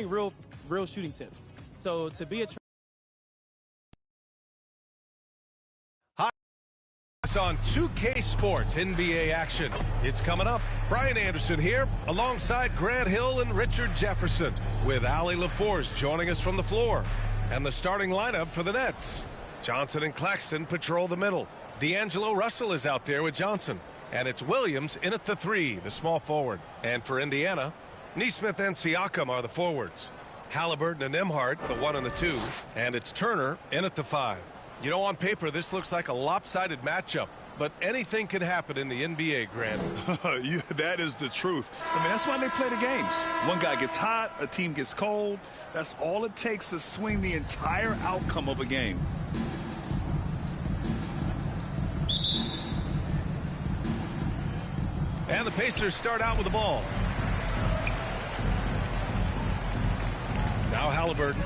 real shooting tips. So to be a on 2K Sports NBA action. It's coming up. Brian Anderson here alongside Grant Hill and Richard Jefferson with Allie LaForce joining us from the floor. And the starting lineup for the Nets. Johnson and Claxton patrol the middle. D'Angelo Russell is out there with Johnson. And it's Williams in at the 3, the small forward. And for Indiana, Nesmith and Siakam are the forwards. Halliburton and Nembhard, the 1 and the 2. And it's Turner in at the 5. You know, on paper, this looks like a lopsided matchup, but anything can happen in the NBA, Grant. Yeah, that is the truth. I mean, that's why they play the games. One guy gets hot, a team gets cold. That's all it takes to swing the entire outcome of a game. And the Pacers start out with the ball. Now Halliburton.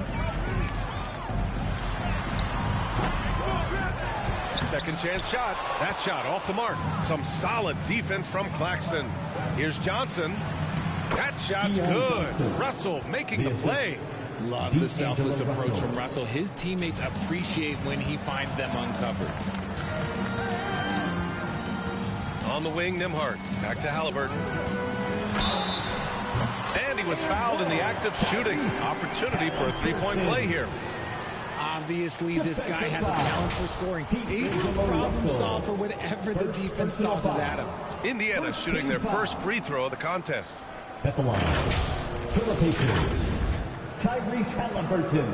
Second chance shot. That shot off the mark. Some solid defense from Claxton. Here's Johnson. That shot's good. Russell making the play. Love the selfless approach from Russell. His teammates appreciate when he finds them uncovered. On the wing, Nembhard. Back to Halliburton. And he was fouled in the act of shooting. Opportunity for a three-point play here. Obviously, this guy has a talent for scoring. Able to problem solve for whatever the defense tosses at him. Indiana shooting their first free throw of the contest. At the line, for the Pacers, Tyrese Halliburton.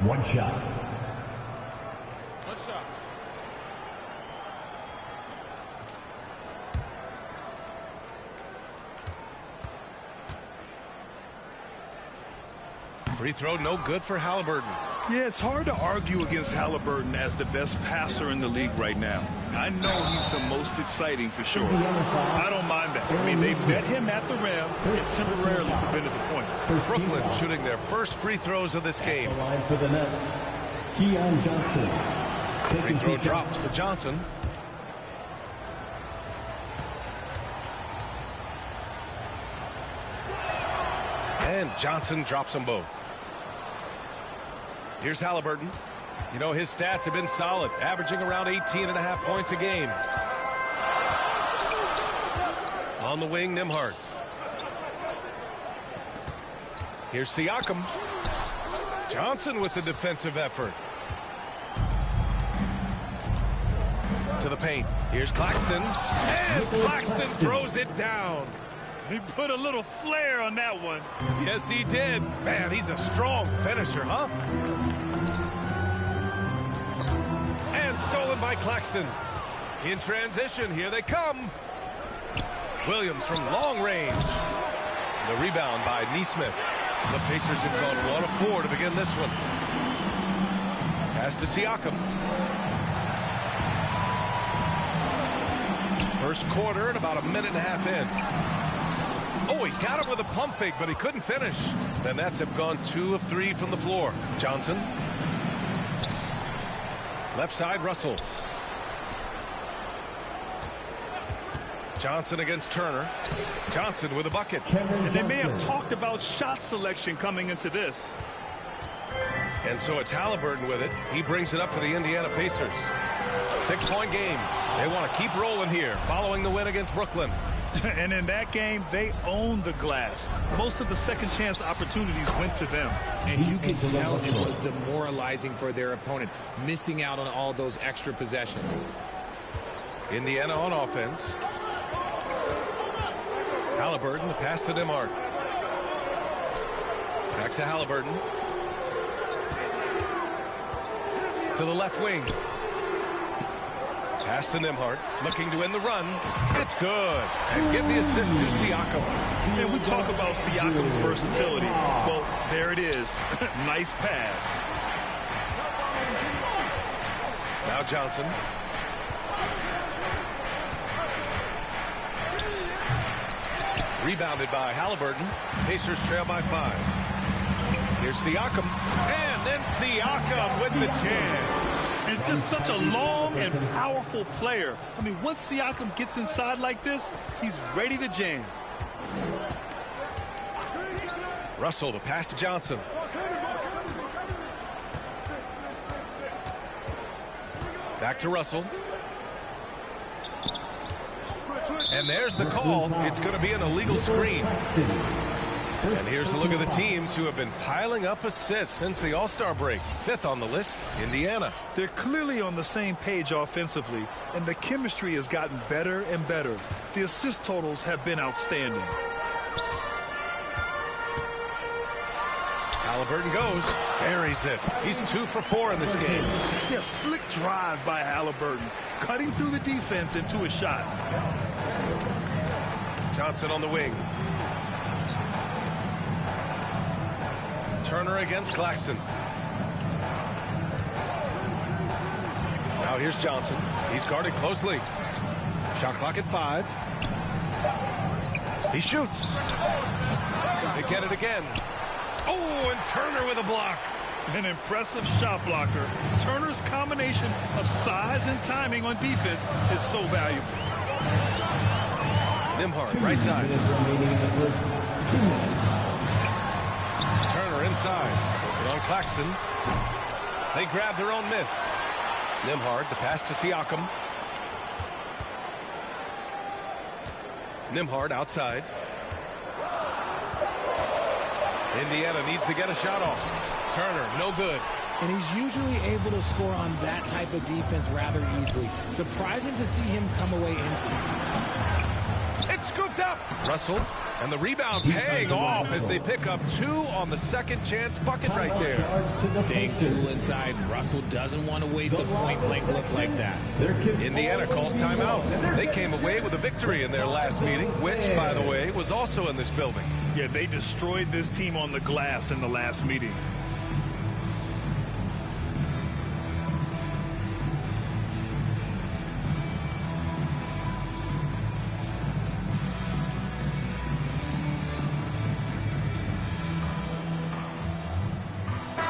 One shot. What's up? Free throw no good for Halliburton. Yeah, it's hard to argue against Halliburton as the best passer in the league right now. I know he's the most exciting for sure. I don't mind that. I mean, they met him at the rim and temporarily prevented the points. Brooklyn shooting their first free throws of this game. The line for the Nets, Keon Johnson. Free throw drops for Johnson. And Johnson drops them both. Here's Halliburton. You know, his stats have been solid, averaging around 18.5 points a game. On the wing, Nembhard. Here's Siakam. Johnson with the defensive effort. To the paint. Here's Claxton. And Claxton throws it down. He put a little flair on that one. Yes, he did. Man, he's a strong finisher, huh? And stolen by Claxton. In transition, here they come. Williams from long range. The rebound by Nesmith. The Pacers have gone 1 of 4 to begin this one. Pass to Siakam. First quarter and about a minute and a half in. Oh, he got him with a pump fake, but he couldn't finish. The Nets have gone 2 of 3 from the floor. Johnson. Left side, Russell. Johnson against Turner. Johnson with a bucket. And they may have talked about shot selection coming into this. And so it's Halliburton with it. He brings it up for the Indiana Pacers. 6-point game. They want to keep rolling here following the win against Brooklyn. And in that game, they owned the glass. Most of the second chance opportunities went to them. And you can tell it was demoralizing for their opponent, missing out on all those extra possessions. Indiana on offense. Halliburton, the pass to Nembhard. Back to Halliburton. To the left wing. Pass to Nembhard, looking to end the run. It's good. And give the assist to Siakam. And we talk about Siakam's versatility. Well, there it is. Nice pass. Now Johnson. Rebounded by Halliburton. Pacers trail by 5. Here's Siakam. And then Siakam with the jam. It's just such a long and powerful player. I mean, once Siakam gets inside like this, he's ready to jam. Russell to pass to Johnson. Back to Russell. And there's the call. It's going to be an illegal screen. And here's a look at the teams who have been piling up assists since the All-Star break. 5th on the list, Indiana. They're clearly on the same page offensively, and the chemistry has gotten better and better. The assist totals have been outstanding. Halliburton goes, buries it. He's 2 for 4 in this game. Yeah, slick drive by Halliburton, cutting through the defense into a shot. Johnson on the wing. Turner against Claxton. Now here's Johnson. He's guarded closely. Shot clock at 5. He shoots. They get it again. Oh, and Turner with a block. An impressive shot blocker. Turner's combination of size and timing on defense is so valuable. Nembhard, right side. Turner inside. Working on Claxton. They grab their own miss. Nembhard, the pass to Siakam. Nembhard outside. Indiana needs to get a shot off. Turner, no good. And he's usually able to score on that type of defense rather easily. Surprising to see him come away empty. It's scooped up. Russell, and the rebound paying off as they pick up 2 on the second chance bucket right there. Staying cool inside. Russell doesn't want to waste a point-blank look like that. Indiana calls timeout. They came away with a victory in their last meeting, which, by the way, was also in this building. Yeah, they destroyed this team on the glass in the last meeting.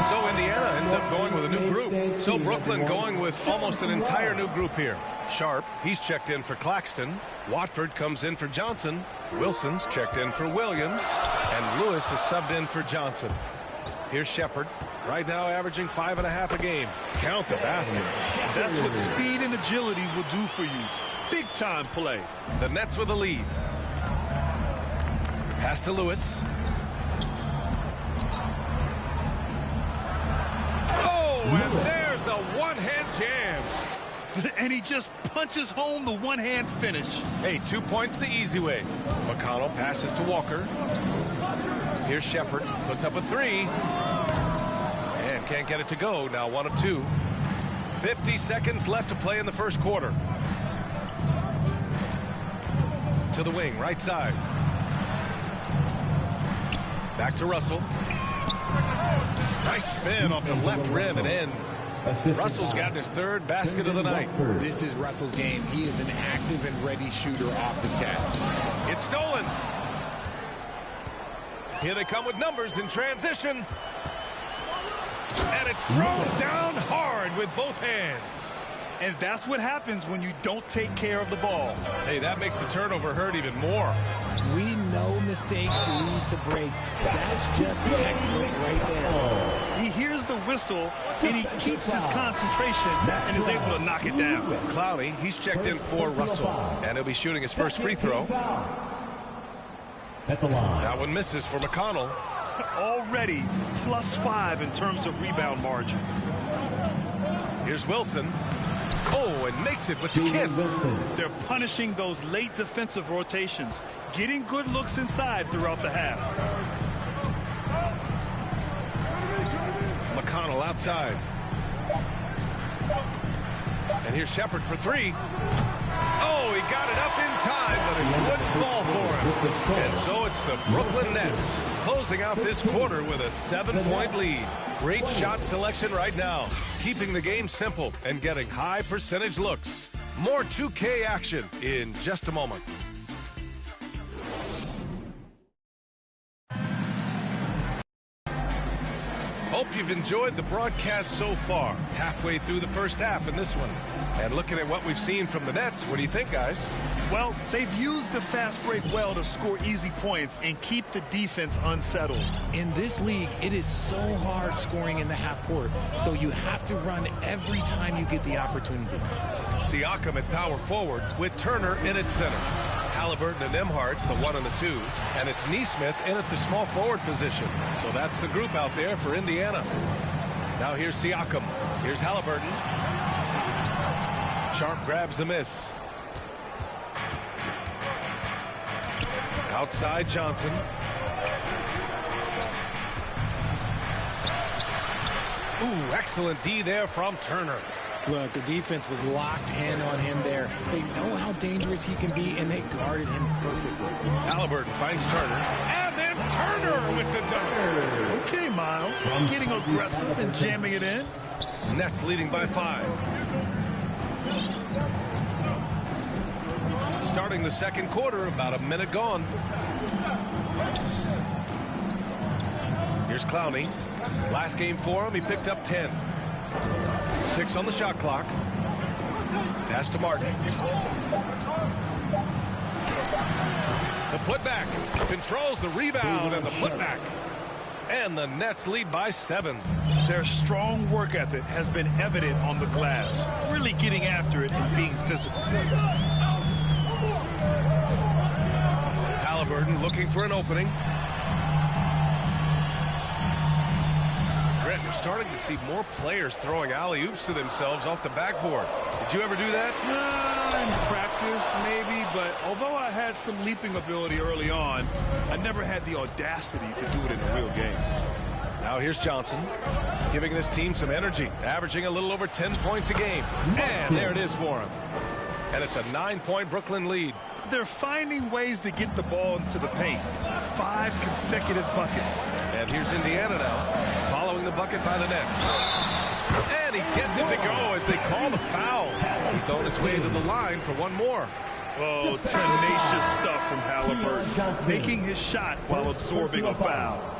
So Indiana ends up going with a new group. So Brooklyn going with almost an entire new group here. Sharp, he's checked in for Claxton. Watford comes in for Johnson. Wilson's checked in for Williams. And Lewis is subbed in for Johnson. Here's Shepherd, right now averaging 5.5 a game. Count the basket. That's what speed and agility will do for you. Big time play. The Nets with a lead. Pass to Lewis. Oh, and there's a one-hand jam. And he just punches home the one-hand finish. Hey, 2 points the easy way. McConnell passes to Walker. Here's Shepherd, puts up a 3. And can't get it to go, now 1 of 2. 50 seconds left to play in the first quarter. To the wing, right side. Back to Russell. Nice spin off the left rim and in. Russell's gotten his 3rd basket of the night. This is Russell's game. He is an active and ready shooter off the catch. It's stolen. Here they come with numbers in transition. And it's thrown down hard with both hands. And that's what happens when you don't take care of the ball. Hey, that makes the turnover hurt even more. We know mistakes lead to breaks. That's just textbook right there. He hears the whistle, and he keeps his concentration and is able to knock it down. Clowney, he's checked in for Russell. And he'll be shooting his first free throw. At the line. That one misses for McConnell. Already +5 in terms of rebound margin. Here's Wilson. Oh, and makes it with the kiss. They're punishing those late defensive rotations, getting good looks inside throughout the half. McConnell outside. And here's Shepherd for 3. Oh, he got it up in time, but it wouldn't fall for him. And so it's the Brooklyn Nets closing out this quarter with a 7-point lead. Great shot selection right now, keeping the game simple and getting high percentage looks. More 2K action in just a moment. Hope you've enjoyed the broadcast so far. Halfway through the first half in this one. And looking at what we've seen from the Nets, what do you think, guys? Well, they've used the fast break well to score easy points and keep the defense unsettled. In this league, it is so hard scoring in the half court, so you have to run every time you get the opportunity. Siakam at power forward with Turner in at center. Halliburton and Nembhard, the 1 and the 2. And it's Nesmith in at the small forward position. So that's the group out there for Indiana. Now here's Siakam. Here's Halliburton. Sharp grabs the miss. Outside Johnson. Ooh, excellent D there from Turner. Look, the defense was locked in on him there. They know how dangerous he can be, and they guarded him perfectly. Halliburton finds Turner. And then Turner with the dunk. Okay, Miles. Getting aggressive and jamming it in. Nets leading by 5. Starting the second quarter, about a minute gone. Here's Clowney. Last game for him, he picked up 10. 6 on the shot clock. Pass to Martin. The putback. Controls the rebound and the putback. And the Nets lead by 7. Their strong work ethic has been evident on the glass. Really getting after it and being physical. Halliburton looking for an opening. Brent, we're starting to see more players throwing alley-oops to themselves off the backboard. Did you ever do that? In practice, maybe, but although I had some leaping ability early on, I never had the audacity to do it in a real game. Now here's Johnson, giving this team some energy, averaging a little over 10 points a game. And there it is for him. And it's a 9-point Brooklyn lead. They're finding ways to get the ball into the paint. 5 consecutive buckets. And here's Indiana now, following the bucket by the Nets. And he gets it to go as they call the foul. He's on his way to the line for one more. Oh, tenacious stuff from Halliburton, making his shot while absorbing a foul.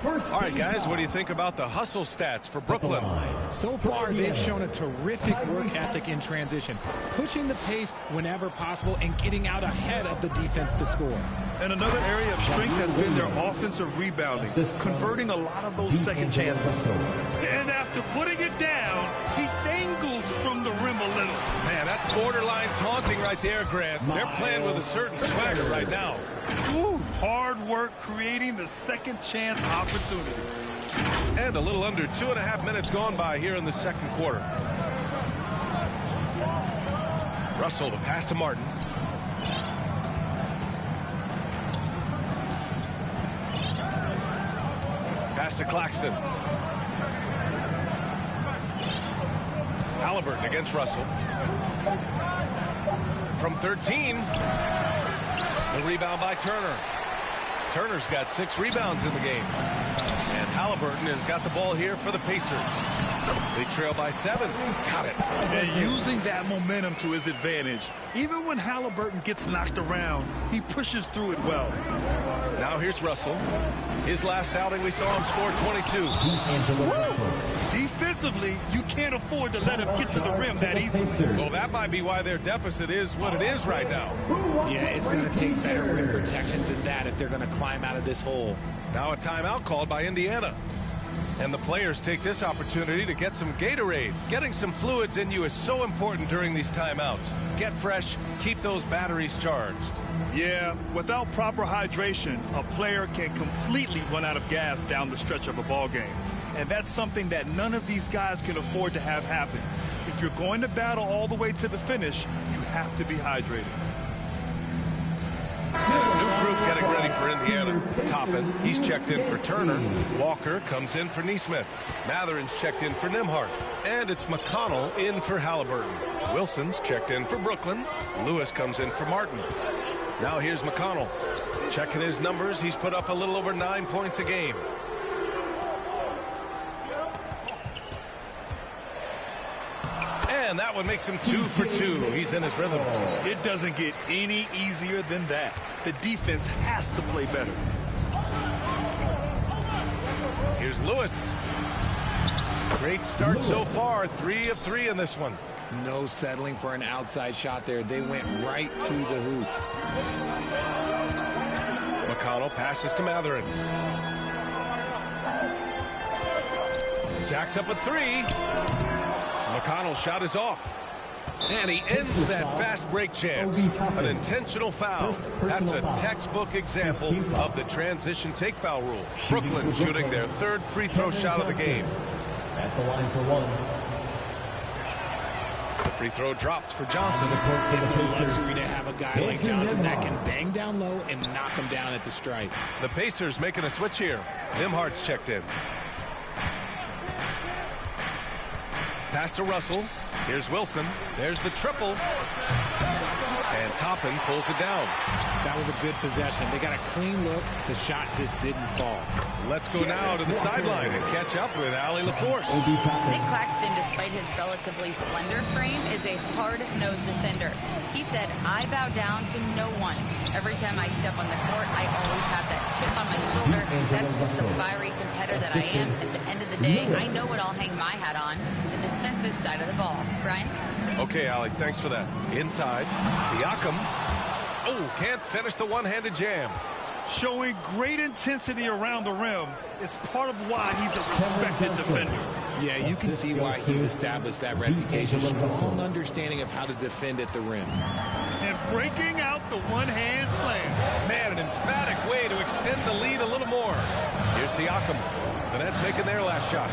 All right, guys, what do you think about the hustle stats for Brooklyn? So far, they've shown a terrific work ethic in transition, pushing the pace whenever possible and getting out ahead of the defense to score. And another area of strength has been their offensive rebounding, converting a lot of those second chances. And after putting it down, he dangles from the rim a little. Man, that's borderline taunting right there, Grant. They're playing with a certain swagger right now. Ooh, hard work creating the second chance opportunity. And a little under 2.5 minutes gone by here in the second quarter. Russell, the pass to Martin. Pass to Claxton. Halliburton against Russell. From 13. The rebound by Turner. Turner's got 6 rebounds in the game. And Halliburton has got the ball here for the Pacers. They trail by 7. Got it. And using that momentum to his advantage. Even when Halliburton gets knocked around, he pushes through it well. Now here's Russell. His last outing, we saw him score 22. Defensively, you can't afford to let him get to the rim that easily. Well, that might be why their deficit is what it is right now. Yeah, it's going to take better rim protection than that if they're going to climb out of this hole. Now a timeout called by Indiana. And the players take this opportunity to get some Gatorade. Getting some fluids in you is so important during these timeouts. Get fresh, keep those batteries charged. Yeah, without proper hydration, a player can completely run out of gas down the stretch of a ball game. And that's something that none of these guys can afford to have happen. If you're going to battle all the way to the finish, you have to be hydrated. New group getting ready for Indiana. Toppin, he's checked in for Turner. Walker comes in for Nesmith. Matherin's checked in for Nembhard. And it's McConnell in for Halliburton. Wilson's checked in for Brooklyn. Lewis comes in for Martin. Now here's McConnell. Checking his numbers, he's put up a little over 9 points a game. And that one makes him 2 for 2. He's in his rhythm. It doesn't get any easier than that. The defense has to play better. Here's Here's Lewis. Great start so far. 3 of 3 in this one. No settling for an outside shot there. They went right to the hoop. McConnell passes to Matherin. Jacks up a 3. McConnell's shot is off. And he ends that fast break chance. An intentional foul. That's a textbook example of the transition take foul rule. Brooklyn shooting their 3rd free throw shot of the game. At the line for 1. The free throw drops for Johnson. It's a luxury to have a guy like Johnson that can bang down low and knock him down at the stripe. The Pacers making a switch here. Nimhard's checked in. Pass to Russell. Here's Wilson. There's the triple. And Toppin pulls it down. That was a good possession. They got a clean look. The shot just didn't fall. Let's go now to the sideline and catch up with Allie LaForce. Nick Claxton, despite his relatively slender frame, is a hard-nosed defender. He said, "I bow down to no one. Every time I step on the court, I always have that chip on my shoulder. That's just the fiery competitor that I am. At the end of the day, I know what I'll hang my hat on, the defensive side of the ball." Brian? Okay, Allie, thanks for that. Inside, Siakam. Oh, can't finish the one-handed jam. Showing great intensity around the rim is part of why he's a respected defender. Yeah, you can see why he's established that reputation. Strong understanding of how to defend at the rim. And breaking out the one-hand slam. Man, an emphatic way to extend the lead a little more. Here's Siakam. The Nets making their last shot.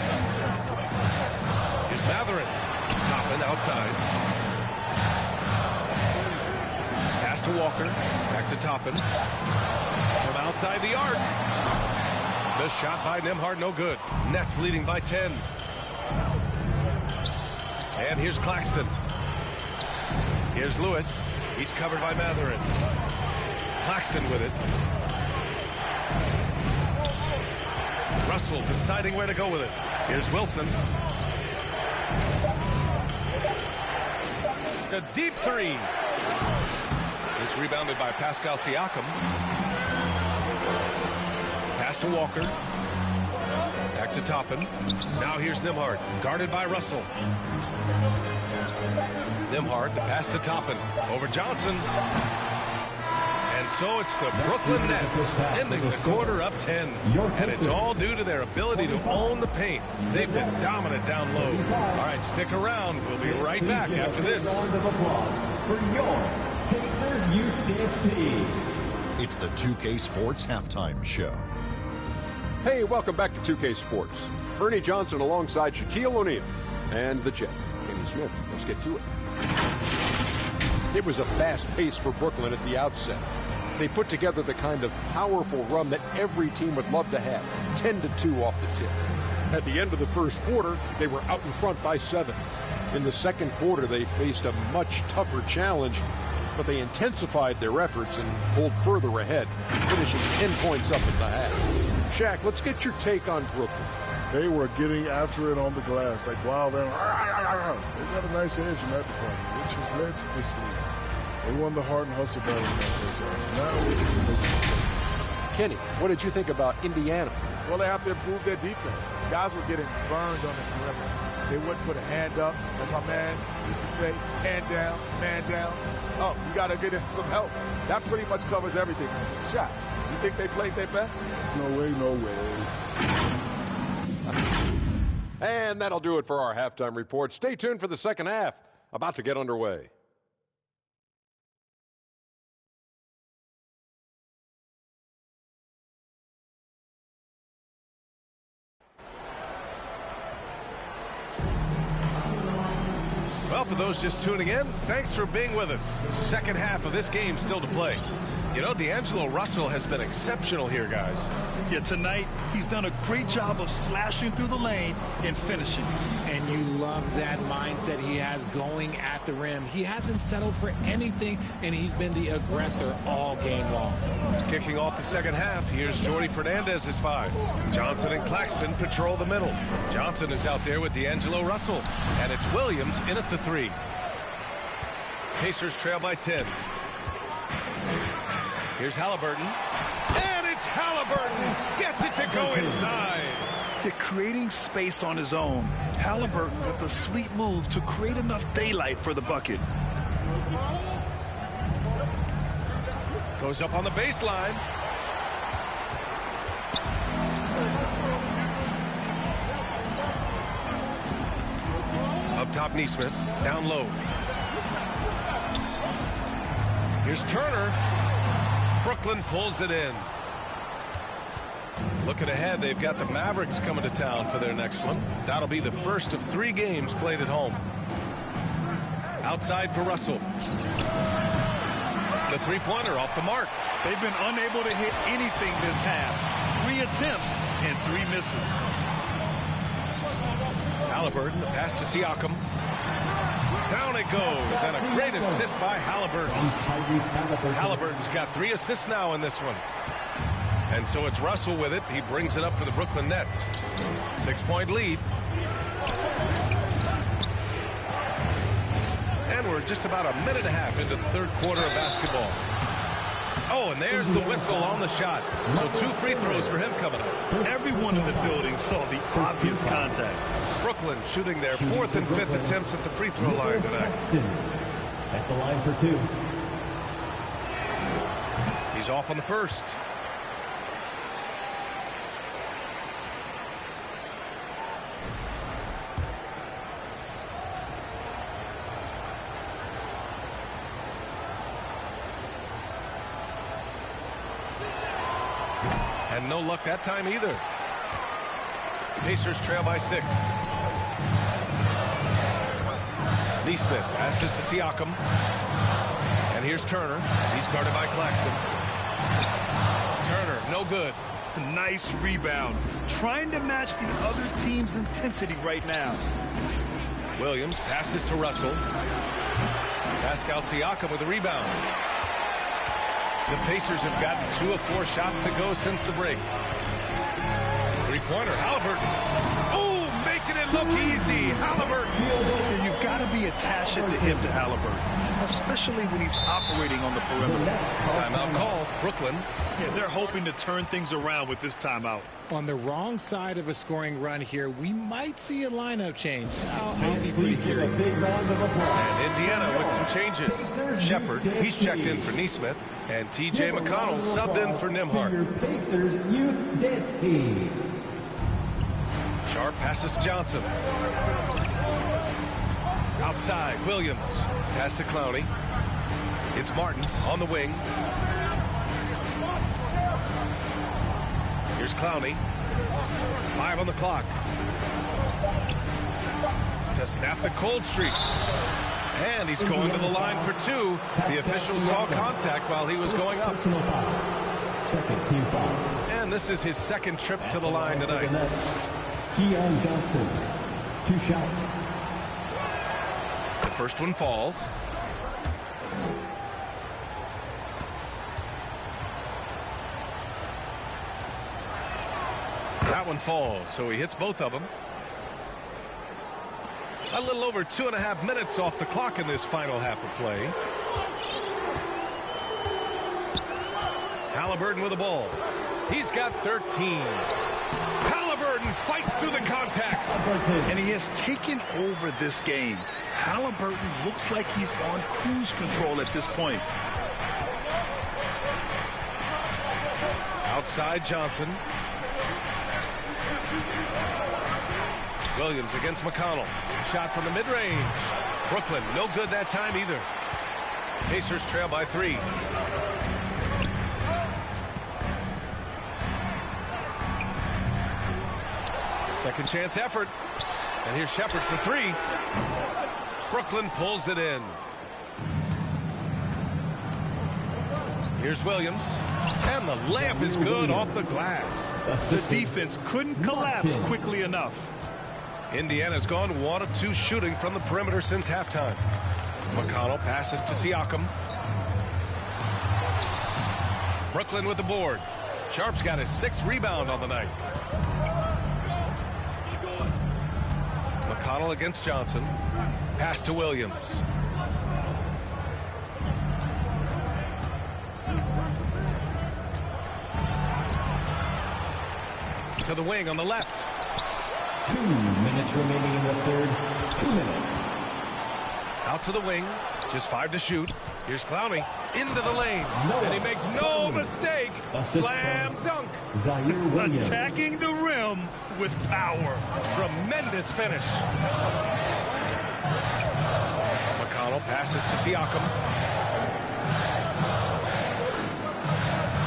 Here's Matherin. Toppin outside. Pass to Walker. Back to Toppin. From outside the arc. The shot by Nimhard, no good. Nets leading by 10. And here's Claxton. Here's Lewis. He's covered by Matherin. Claxton with it. Russell deciding where to go with it. Here's Wilson. A deep 3. It's rebounded by Pascal Siakam. Pass to Walker. Back to Toppin. Now here's Nimhard, guarded by Russell. Nimhard, the pass to Toppin. Over Johnson. And so it's the Brooklyn Nets ending the quarter up 10. And it's all due to their ability to own the paint. They've been dominant down low. All right, stick around. We'll be right back after this. Round of applause for your Pacers Youth Dance Team. It's the 2K Sports Halftime Show. Hey, welcome back to 2K Sports. Ernie Johnson alongside Shaquille O'Neal and the Jet, Kenny Smith. Let's get to it. It was a fast pace for Brooklyn at the outset. They put together the kind of powerful run that every team would love to have, 10-2 off the tip. At the end of the first quarter, they were out in front by 7. In the second quarter, they faced a much tougher challenge, but they intensified their efforts and pulled further ahead, finishing 10 points up at the half. Shaq, let's get your take on Brooklyn. They were getting after it on the glass, like wild and they got a nice edge in that department, which has led to this lead. They won the hard and hustle battle in that first half. Now it's the big. Kenny, what did you think about Indiana? Well, they have to improve their defense. Guys were getting burned on the perimeter. They wouldn't put a hand up, like my man used to say, hand down, man down. Oh, you got to get him some help. That pretty much covers everything. Shot. You think they played their best? No way, no way. And that'll do it for our halftime report. Stay tuned for the second half, about to get underway. Well, for those just tuning in, thanks for being with us. Second half of this game still to play. You know, D'Angelo Russell has been exceptional here, guys. Yeah, tonight he's done a great job of slashing through the lane and finishing. And you love that mindset he has going at the rim. He hasn't settled for anything, and he's been the aggressor all game long. Kicking off the second half, here's Jordy Fernandez's 5. Johnson and Claxton patrol the middle. Johnson is out there with D'Angelo Russell, and it's Williams in at the 3. Pacers trail by 10. Here's Halliburton. And it's Halliburton. Gets it to go inside. They're creating space on his own. Halliburton with a sweet move to create enough daylight for the bucket. Goes up on the baseline. Up top, Neesmith. Down low. Here's Turner. Brooklyn pulls it in. Looking ahead, they've got the Mavericks coming to town for their next one. That'll be the first of 3 games played at home. Outside for Russell. The three-pointer off the mark. They've been unable to hit anything this half. 3 attempts and 3 misses. Halliburton, the pass to Siakam. Down it goes, and a great assist by Halliburton. Halliburton's got 3 assists now in this one. And so it's Russell with it. He brings it up for the Brooklyn Nets. 6-point lead. And we're just about a minute and a half into the third quarter of basketball. Oh, and there's the whistle on the shot. So 2 free throws for him coming up. Everyone in the building saw the obvious contact. Brooklyn shooting their 4th and 5th attempts at the free throw line tonight. At the line for 2. He's off on the first. And no luck that time either. Pacers trail by 6. Neesmith passes to Siakam. And here's Turner. He's guarded by Claxton. Turner, no good. Nice rebound. Trying to match the other team's intensity right now. Williams passes to Russell. Pascal Siakam with the rebound. The Pacers have gotten 2 of 4 shots to go since the break. Three-pointer, Halliburton. Oh, making it look easy. Halliburton. Yeah, you've got to be attached at the hip to Halliburton, especially when he's operating on the perimeter. Timeout call, Brooklyn. Yeah, they're hoping to turn things around with this timeout. On the wrong side of a scoring run here, we might see a lineup change. I'll be pretty curious. And Indiana with some changes. Shepard, he's checked in for Neesmith. And T.J. McConnell subbed in for Nembhard. Pacers Youth Dance Team. Sharp passes to Johnson. Outside, Williams. Pass to Clowney. It's Martin on the wing. Here's Clowney. 5 on the clock. To snap the cold streak. And he's going to the line for 2. The official saw contact while he was going up. Second team foul. And this is his 2nd trip to the line tonight. Keon Johnson, 2 shots. The first one falls. That one falls, so he hits both of them. A little over 2.5 minutes off the clock in this final half of play. Halliburton with the ball. He's got 13. Halliburton fights through the contact. And he has taken over this game. Halliburton looks like he's on cruise control at this point. Outside Johnson. Williams against McConnell. Shot from the mid-range. Brooklyn, no good that time either. Pacers trail by 3. Second chance effort. And here's Shepard for 3. Brooklyn pulls it in. Here's Williams. And the layup is good off the glass. The defense couldn't collapse quickly enough. Indiana's gone 1 of 2 shooting from the perimeter since halftime. McConnell passes to Siakam. Brooklyn with the board. Sharp's got his 6th rebound on the night. McConnell against Johnson. Pass to Williams. To the wing on the left. 2 minutes remaining in the third. 2 minutes. Out to the wing. Just 5 to shoot. Here's Clowney into the lane. And he makes no mistake. Slam dunk. Attacking the rim with power. Tremendous finish. McConnell passes to Siakam.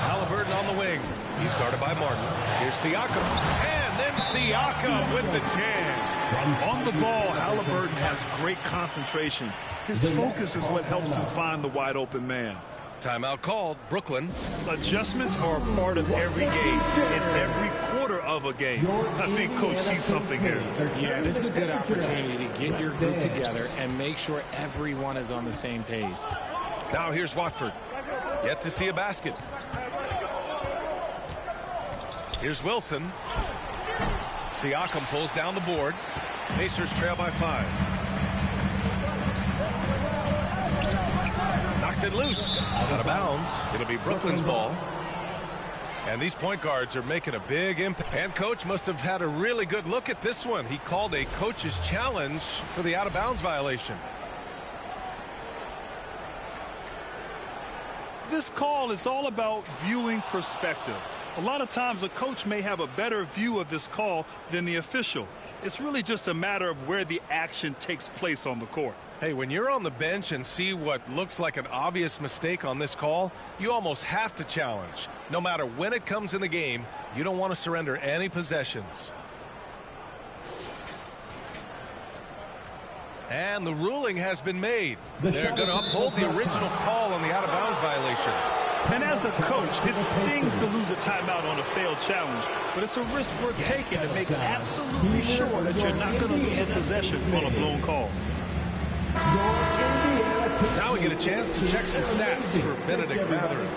Halliburton on the wing. He's guarded by Martin. Here's Siakam. And then Siakam with the jam. On the ball, Halliburton has great concentration. His focus is what helps him find the wide open man. Timeout called. Brooklyn. Adjustments are a part of every game, in every quarter of a game. I think Coach sees something here. Yeah, this is a good opportunity to get your group together and make sure everyone is on the same page. Now here's Watford. Yet to see a basket. Here's Wilson. Siakam pulls down the board. Pacers trail by 5. Knocks it loose. Out of bounds. It'll be Brooklyn's ball. And these point guards are making a big impact. And coach must have had a really good look at this one. He called a coach's challenge for the out-of-bounds violation. This call is all about viewing perspective. A lot of times a coach may have a better view of this call than the official. It's really just a matter of where the action takes place on the court. Hey, when you're on the bench and see what looks like an obvious mistake on this call, you almost have to challenge. No matter when it comes in the game, you don't want to surrender any possessions. And the ruling has been made. They're going to uphold the original call on the out-of-bounds violation. And as a coach, it stings to lose a timeout on a failed challenge, but it's a risk worth taking to make absolutely sure that you're not going to lose a possession on a blown call. Now we get a chance to check some stats for Benedict Mathurin.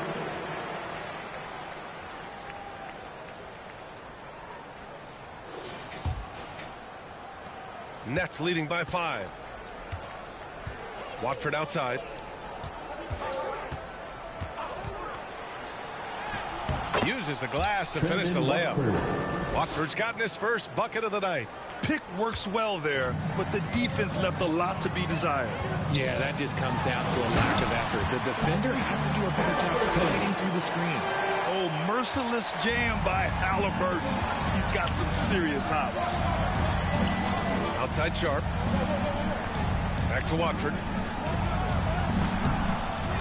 Nets leading by 5. Watford outside. Uses the glass to finish the layup. Watford's gotten his first bucket of the night. Pick works well there, but the defense left a lot to be desired. Yeah, that just comes down to a lack of effort. The defender has to do a better job fighting through the screen. Oh, merciless jam by Halliburton. He's got some serious hops. Outside Sharp. Back to Watford.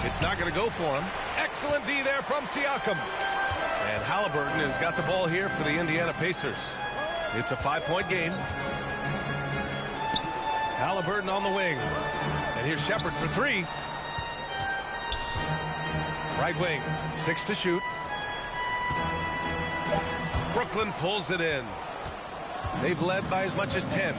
It's not going to go for him. Excellent D there from Siakam. And Halliburton has got the ball here for the Indiana Pacers. It's a 5-point game. Halliburton on the wing. And here's Shepard for 3. Right wing. 6 to shoot. Brooklyn pulls it in. They've led by as much as 10.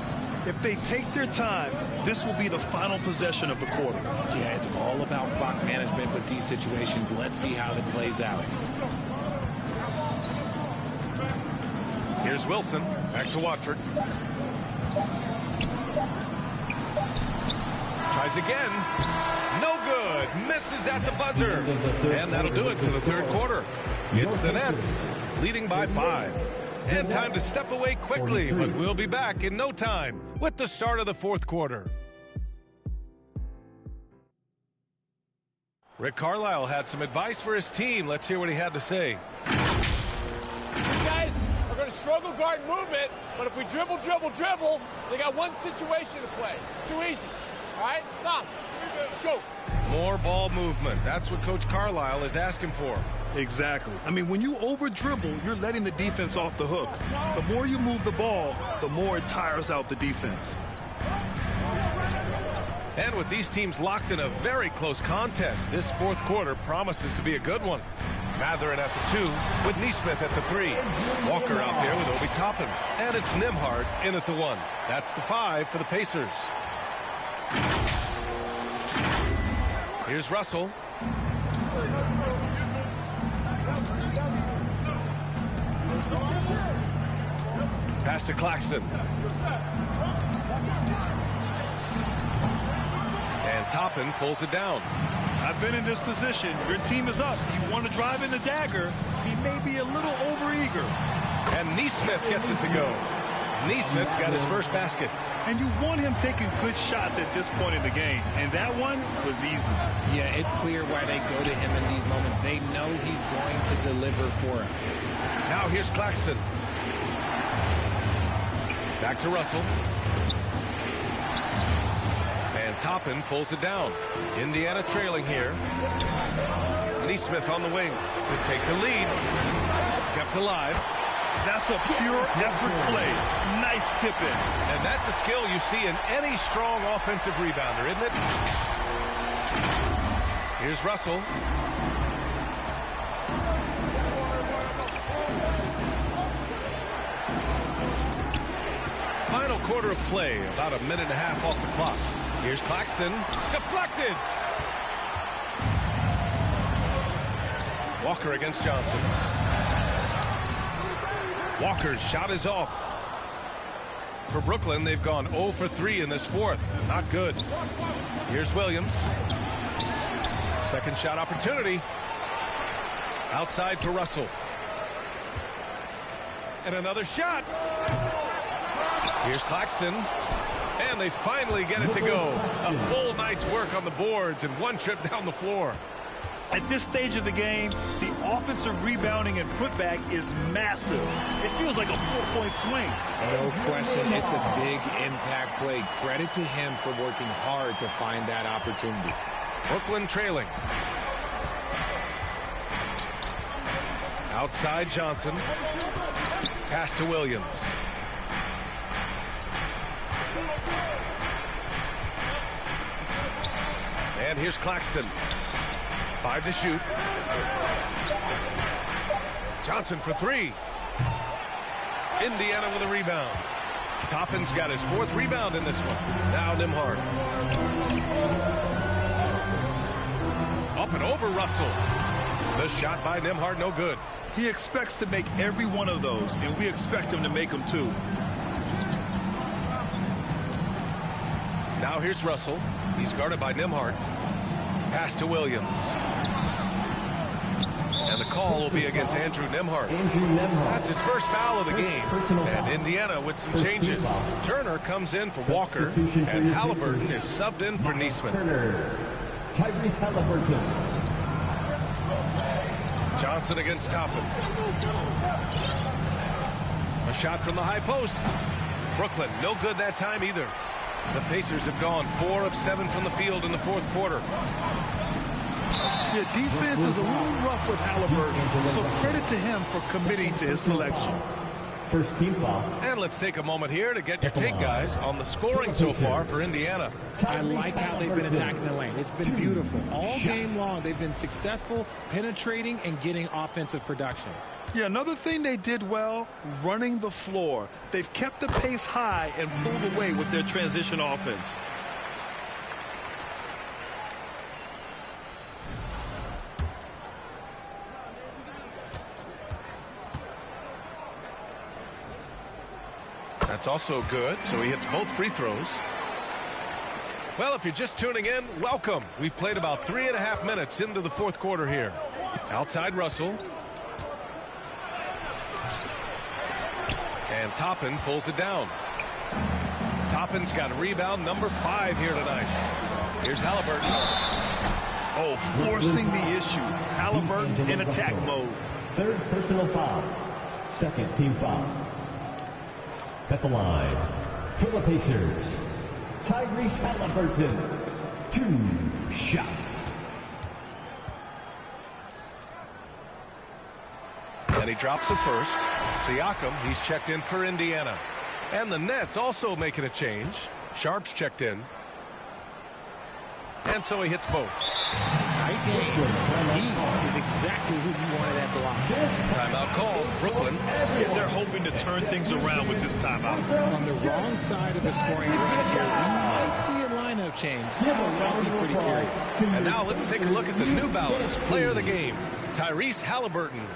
If they take their time, this will be the final possession of the quarter. Yeah, it's all about clock management with these situations. Let's see how it plays out. Here's Wilson. Back to Watford. Tries again. No good. Misses at the buzzer. And that'll do it for the third quarter. It's the Nets leading by 5. And time to step away quickly, but we'll be back in no time with the start of the fourth quarter. Rick Carlisle had some advice for his team. Let's hear what he had to say. These guys are going to struggle guard movement, but if we dribble, they got one situation to play. It's too easy. All right? Now, let's go. More ball movement. That's what Coach Carlisle is asking for. Exactly. I mean, when you over-dribble, you're letting the defense off the hook. The more you move the ball, the more it tires out the defense. And with these teams locked in a very close contest, this fourth quarter promises to be a good one. Mathurin at the 2, with Neesmith at the 3. Walker out there with Obi Toppin. And it's Nembhard in at the 1. That's the 5 for the Pacers. Here's Russell. Pass to Claxton. And Toppin pulls it down. I've been in this position. Your team is up. You want to drive in the dagger. He may be a little overeager. And Neesmith gets it to go. Neesmith's got his first basket. And you want him taking good shots at this point in the game. And that one was easy. Yeah, it's clear why they go to him in these moments. They know he's going to deliver for him. Now here's Claxton. Back to Russell. And Toppin pulls it down. Indiana trailing here. Neesmith on the wing to take the lead. Kept alive. That's a pure effort play. Nice tip in. And that's a skill you see in any strong offensive rebounder, isn't it? Here's Russell. Final quarter of play, about a minute and a half off the clock. Here's Claxton. Deflected. Walker against Johnson. Walker's shot is off. For Brooklyn, they've gone 0 for 3 in this fourth. Not good. Here's Williams. Second shot opportunity. Outside for Russell. And another shot. Here's Claxton. And they finally get it to go. A full night's work on the boards and one trip down the floor. At this stage of the game, the offensive rebounding and putback is massive. It feels like a 4-point swing. No question, it's a big impact play. Credit to him for working hard to find that opportunity. Brooklyn trailing. Outside Johnson. Pass to Williams. And here's Claxton. 5 to shoot. Johnson for 3. Indiana with a rebound. Toppin's got his 4th rebound in this one. Now Nembhard. Up and over Russell. The shot by Nembhard, no good. He expects to make every one of those, and we expect him to make them too. Now here's Russell. He's guarded by Nembhard. Pass to Williams. And the call will be against Andrew Nembhard. That's his first foul of the game. And Indiana with some changes. Turner comes in for Walker, and Halliburton is subbed in for Neesmith. Tyrese Halliburton. Johnson against Toppin. A shot from the high post. Brooklyn, no good that time either. The Pacers have gone 4 of 7 from the field in the 4th quarter. The defense is a little rough with Halliburton, so credit to him for committing to his selection. First team foul. And let's take a moment here to get your take, guys, on the scoring so far for Indiana. I like how they've been attacking the lane. It's been beautiful. All game long, they've been successful penetrating and getting offensive production. Yeah, another thing they did well, running the floor. They've kept the pace high and pulled away with their transition offense. That's also good, so he hits both free throws. Well, if you're just tuning in, welcome. We've played about 3.5 minutes into the 4th quarter here. Outside Russell. And Toppin pulls it down. Toppin's got a rebound number 5 here tonight. Here's Halliburton. Oh, forcing the issue. Halliburton in attack mode. 3rd personal foul. 2nd team foul. At the line, for the Pacers, Tyrese Halliburton, 2 shots. And he drops the first. Siakam, he's checked in for Indiana. And the Nets also making a change. Sharp's checked in. And so he hits both. Tight game. He is exactly who you wanted at the line. Timeout called. Brooklyn. Yeah, they're hoping to turn things around with this timeout. On the wrong side of the scoring run here, we might see a lineup change. I'll be pretty curious. And now let's take a look at the New Balance player of the game, Tyrese Halliburton.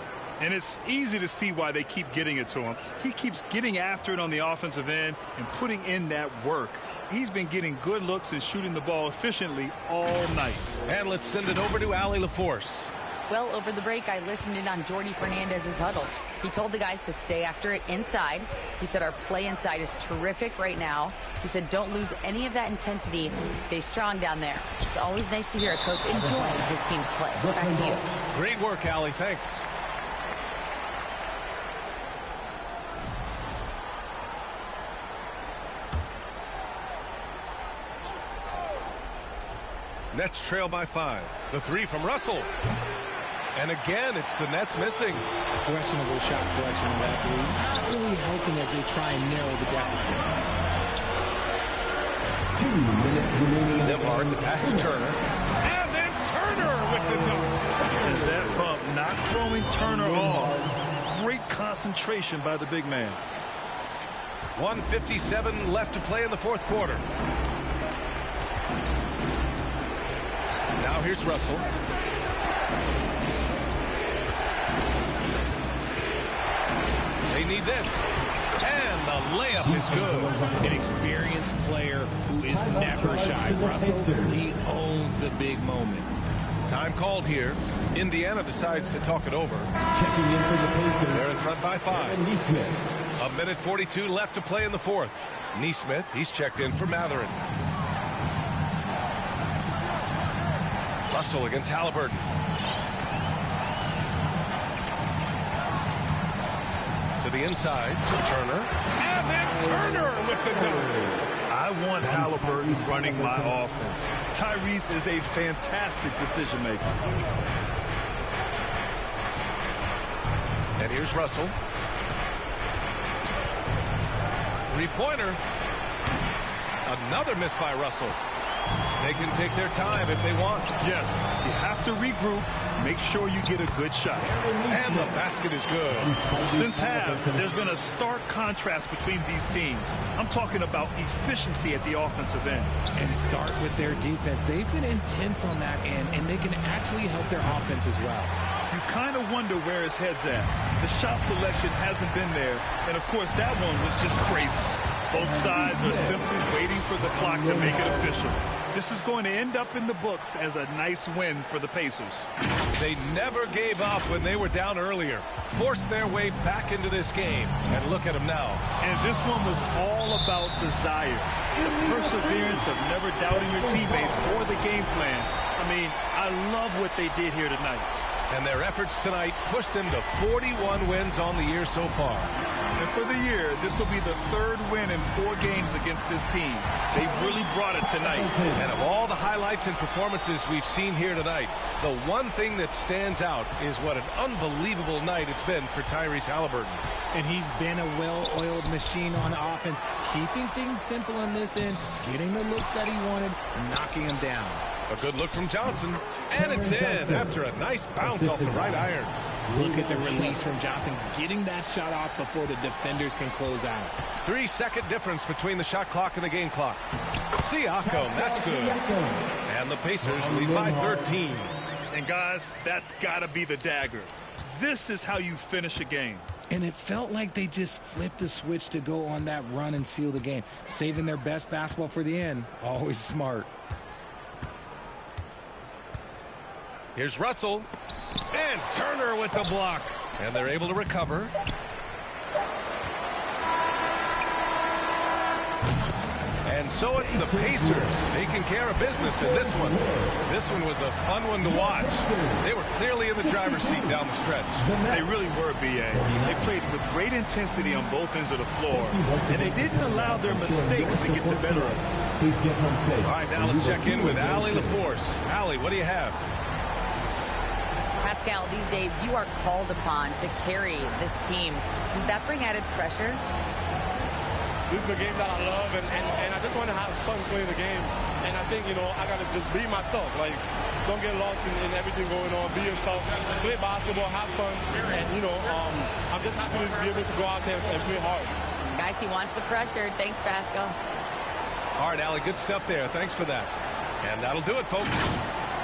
And it's easy to see why they keep getting it to him. He keeps getting after it on the offensive end and putting in that work. He's been getting good looks and shooting the ball efficiently all night. And let's send it over to Allie LaForce. Well, over the break, I listened in on Jordy Fernandez's huddle. He told the guys to stay after it inside. He said our play inside is terrific right now. He said don't lose any of that intensity. Stay strong down there. It's always nice to hear a coach enjoying his team's play. Back to you. Great work, Allie. Thanks. Nets trail by 5. The 3 from Russell. And again, it's the Nets missing. Questionable shot selection on that 3. Not really helping as they try and narrow the deficit. 2 minutes remaining. Nemhard, the pass to Turner. And then Turner with the dunk. And that bump not throwing Turner off. Great concentration by the big man. 1:57 left to play in the fourth quarter. Now here's Russell. They need this. And the layup is good. An experienced player who is never shy. Russell, he owns the big moment. Time called here. Indiana decides to talk it over. Checking in for the Pacers. They're in front by 5. Neesmith. 1:42 left to play in the fourth. Neesmith, he's checked in for Matherin. Russell against Halliburton. To the inside to Turner. And then Turner with the dunk. I want Halliburton running my offense. Tyrese is a fantastic decision maker. And here's Russell. Three-pointer. Another miss by Russell. They can take their time if they want. Yes, you have to regroup. Make sure you get a good shot. And the basket is good. Since half, there's been a stark contrast between these teams. I'm talking about efficiency at the offensive end. And start with their defense. They've been intense on that end, and they can actually help their offense as well. You kind of wonder where his head's at. The shot selection hasn't been there. And, of course, that one was just crazy. Both sides are simply waiting for the clock to make it official. This is going to end up in the books as a nice win for the Pacers. They never gave up when they were down earlier. Forced their way back into this game. And look at them now. And this one was all about desire. The perseverance of never doubting your teammates or the game plan. I mean, I love what they did here tonight. And their efforts tonight pushed them to 41 wins on the year so far. And for the year, this will be the 3rd win in 4 games against this team. They really brought it tonight. And of all the highlights and performances we've seen here tonight, the one thing that stands out is what an unbelievable night it's been for Tyrese Halliburton. And he's been a well-oiled machine on offense, keeping things simple on this end, getting the looks that he wanted, knocking them down. A good look from Johnson, and it's in after a nice bounce off the right iron. Look at the release from Johnson, getting that shot off before the defenders can close out. 3-second difference between the shot clock and the game clock. Siakam, that's good. And the Pacers lead by 13. And guys, that's got to be the dagger. This is how you finish a game. And it felt like they just flipped the switch to go on that run and seal the game, saving their best basketball for the end. Always smart. Here's Russell. And Turner with the block. And they're able to recover. And so it's the Pacers taking care of business in this one. This one was a fun one to watch. They were clearly in the driver's seat down the stretch. They really were, B.A. They played with great intensity on both ends of the floor. And they didn't allow their mistakes to get the better of them. Please get home safe. All right, now let's check in with Allie LaForce. Allie, what do you have? Pascal, these days you are called upon to carry this team. Does that bring added pressure? This is a game that I love, and I just want to have fun playing the game. And I think, I got to just be myself. Like, don't get lost in everything going on. Be yourself. Play basketball, have fun. And, I'm just happy to be able to go out there and play hard. Guys, he wants the pressure. Thanks, Pascal. All right, Allie, good stuff there. Thanks for that. And that'll do it, folks.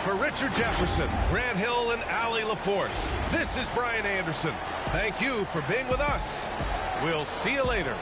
For Richard Jefferson, Grant Hill, and Allie LaForce, this is Brian Anderson. Thank you for being with us. We'll see you later.